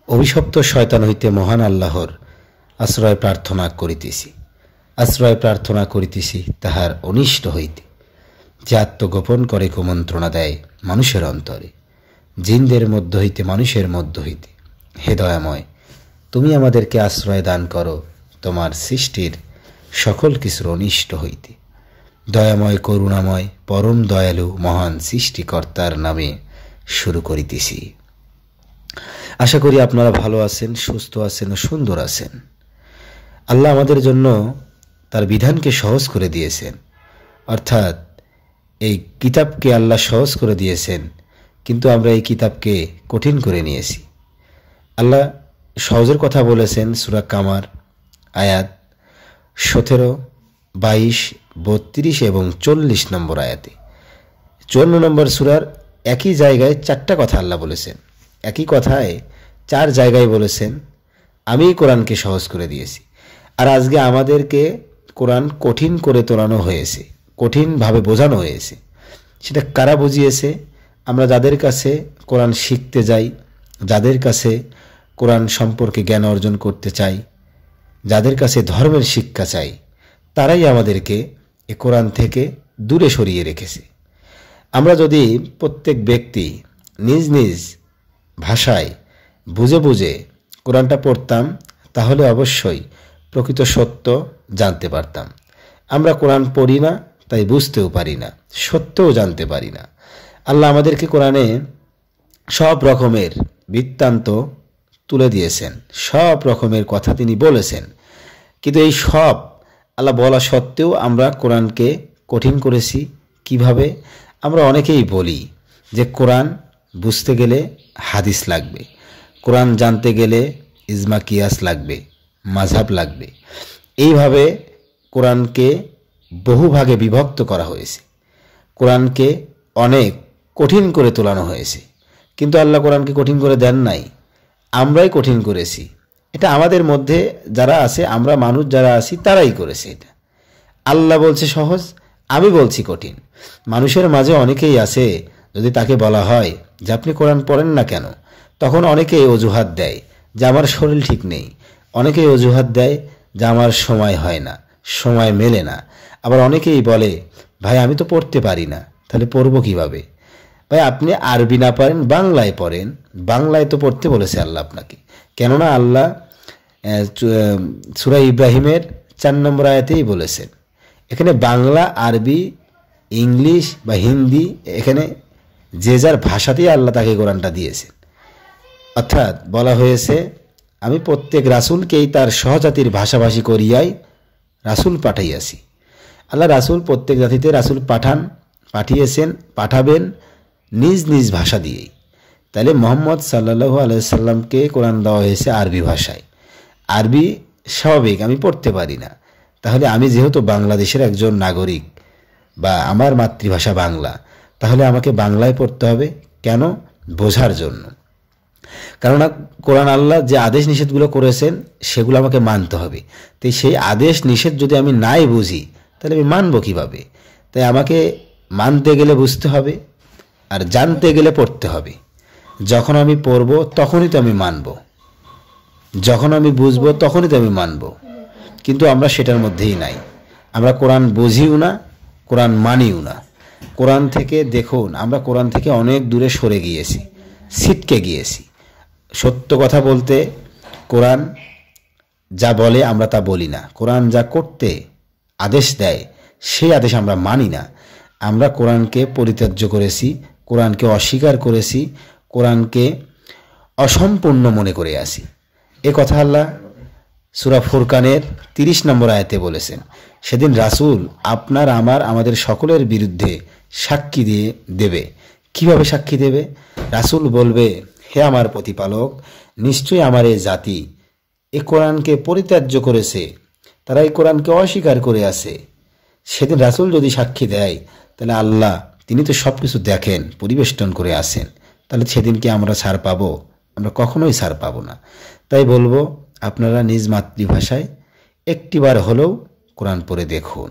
অভিশপ্ত শয়তান হইতে মহান আল্লাহর আশ্রয় প্রার্থনা করিতেছি তাহার অনিষ্ট হইতে, যে আত্মগোপন করে কুমন্ত্রণা দেয় মানুষের অন্তরে, জিনদের মধ্য হইতে মানুষের মধ্য হইতে। হে দয়াময়, তুমি আমাদেরকে আশ্রয় দান করো তোমার সৃষ্টির সকল কিছুর অনিষ্ট হইতে। দয়াময় করুণাময় পরম দয়ালু মহান সৃষ্টিকর্তার নামে শুরু করিতেছি। আশা করি আপনারা ভালো আছেন, সুস্থ আছেন ও সুন্দর আছেন। আল্লাহ আমাদের জন্য তার বিধানকে সহজ করে দিয়েছেন, অর্থাৎ এই কিতাবকে আল্লাহ সহজ করে দিয়েছেন, কিন্তু আমরা এই কিতাবকে কঠিন করে নিয়েছি। আল্লাহ সহজের কথা বলেছেন সূরা কামার আয়াত 17, 22, 32 এবং 40 নম্বর আয়াতে। 54 নম্বর সূরার একই জায়গায় 4টা কথা আল্লাহ বলেছেন, একই কথায় 4 জায়গায় বলেছেন আমি কোরআনকে সহজ করে দিয়েছি। আর আজকে আমাদেরকে কোরআন কঠিন করে তোলানো হয়েছে, কঠিনভাবে বোঝানো হয়েছে। সেটা কারা বুঝিয়েছে? আমরা যাদের কাছে কোরআন শিখতে যাই, যাদের কাছে কোরআন সম্পর্কে জ্ঞান অর্জন করতে চাই, যাদের কাছে ধর্মের শিক্ষা চাই, তারাই আমাদেরকে এ কোরআন থেকে দূরে সরিয়ে রেখেছে। আমরা যদি প্রত্যেক ব্যক্তি নিজ নিজ ভাষায় বুঝে বুঝে কোরআনটা পড়তাম, তাহলে অবশ্যই প্রকৃত সত্য জানতে পারতাম। আমরা কোরআন পড়ি না, তাই বুঝতেও পারি না, সত্যও জানতে পারি না। আল্লাহ আমাদেরকে কোরআনে সব রকমের বৃত্তান্ত তুলে দিয়েছেন, সব রকমের কথা তিনি বলেছেন, কিন্তু এই সব আল্লাহ বলা সত্ত্বেও আমরা কোরআনকে কঠিন করেছি। কিভাবে? আমরা অনেকেই বলি যে কোরআন বুঝতে গেলে হাদিস লাগবে, কোরআন জানতে গেলে ইজমা কিয়াস লাগবে, মাযহাব লাগবে। এইভাবে কোরআনকে বহু ভাগে বিভক্ত করা হয়েছে, কোরআনকে অনেক কঠিন করে তোলানো হয়েছে। কিন্তু আল্লাহ কোরআনকে কঠিন করে দেন নাই, আমরাই কঠিন করেছি। এটা আমাদের মধ্যে যারা আছে, আমরা মানুষ যারা আছি তারাই করেছে এটা। আল্লাহ বলছে সহজ, আমি বলছি কঠিন। মানুষের মাঝে অনেকেই আছে, যদি তাকে বলা হয় যে আপনি কোরআন পড়েন না কেন, তখন অনেকেই অজুহাত দেয় যে আমার শরীর ঠিক নেই, অনেকেই অজুহাত দেয় যে আমার সময় হয় না, সময় মেলে না। আবার অনেকেই বলে ভাই আমি তো পড়তে পারি না, তাহলে পড়বো কিভাবে? ভাই আপনি আরবি না পারেন, বাংলায় পড়েন, বাংলায় তো পড়তে বলেছে আল্লাহ আপনাকে। কেননা আল্লাহ সূরা ইব্রাহিমের 4 নম্বর আয়াতেই বলেছেন। এখানে বাংলা, আরবি, ইংলিশ বা হিন্দি, এখানে যে যার ভাষাতেই আল্লাহ তাকে কোরআনটা দিয়েছেন। অর্থাৎ বলা হয়েছে আমি প্রত্যেক রাসূলকেই তার সহজাতির ভাষাভাষী করিয়াই রাসূল পাঠাইয়াছি। আল্লাহ রাসূল প্রত্যেক জাতিতে রাসূল পাঠিয়েছেন, পাঠাবেন নিজ নিজ ভাষা দিয়েই। তাহলে মুহাম্মদ সাল্লাল্লাহু আলাইহি সাল্লামকে কোরআন দেওয়া হয়েছে আরবি ভাষায়। আরবি স্বাভাবিক, আমি পড়তে পারি না, তাহলে আমি যেহেতু বাংলাদেশের একজন নাগরিক বা আমার মাতৃভাষা বাংলা, তাহলে আমাকে বাংলায় পড়তে হবে। কেন? বোঝার জন্য। কেননা কোরআন আল্লাহ যে আদেশ নিষেধগুলো করেছেন সেগুলো আমাকে মানতে হবে। তাই সেই আদেশ নিষেধ যদি আমি নাই বুঝি, তাহলে আমি মানবো কিভাবে? তাই আমাকে মানতে গেলে বুঝতে হবে, আর জানতে গেলে পড়তে হবে। যখন আমি পড়ব তখনই তো আমি মানব, যখন আমি বুঝবো তখনই তো আমি মানব। কিন্তু আমরা সেটার মধ্যেই নাই। আমরা কোরআন বুঝিও না, কোরআন মানিও না। কোরআন থেকে দেখুন, আমরা কোরআন থেকে অনেক দূরে সরে গিয়েছি, ছিটকে গিয়েছি। সত্য কথা বলতে কোরআন যা বলে আমরা তা বলি না, কোরআন যা করতে আদেশ দেয় সেই আদেশ আমরা মানি না। আমরা কোরআনকে পরিত্যাজ্য করেছি, কোরআনকে অস্বীকার করেছি, কোরআনকে অসম্পূর্ণ মনে করে আসি। এ কথা আল্লাহ সূরা ফুরকানের 30 নম্বর আয়াতে বলেছেন। সেদিন রাসূল আপনার আমাদের সকলের বিরুদ্ধে সাক্ষী দিয়ে দেবে। কিভাবে সাক্ষী দেবে? রাসূল বলবে, হে আমার প্রতিপালক, নিশ্চয়ই আমার এই জাতি এ কোরআনকে পরিত্যাজ্য করেছে, তারা এই কোরআনকে অস্বীকার করে আছে। সেদিন রাসূল যদি সাক্ষী দেয়, তাহলে আল্লাহ তিনি তো সব কিছু দেখেন, পরিবেষ্টন করে আসেন। তাহলে সেদিন কি আমরা ছাড় পাবো? আমরা কখনোই ছাড় পাবো না। তাই বলবো আপনারা নিজ মাতৃভাষায় একটিবার হলেও কোরআন পড়ে দেখুন।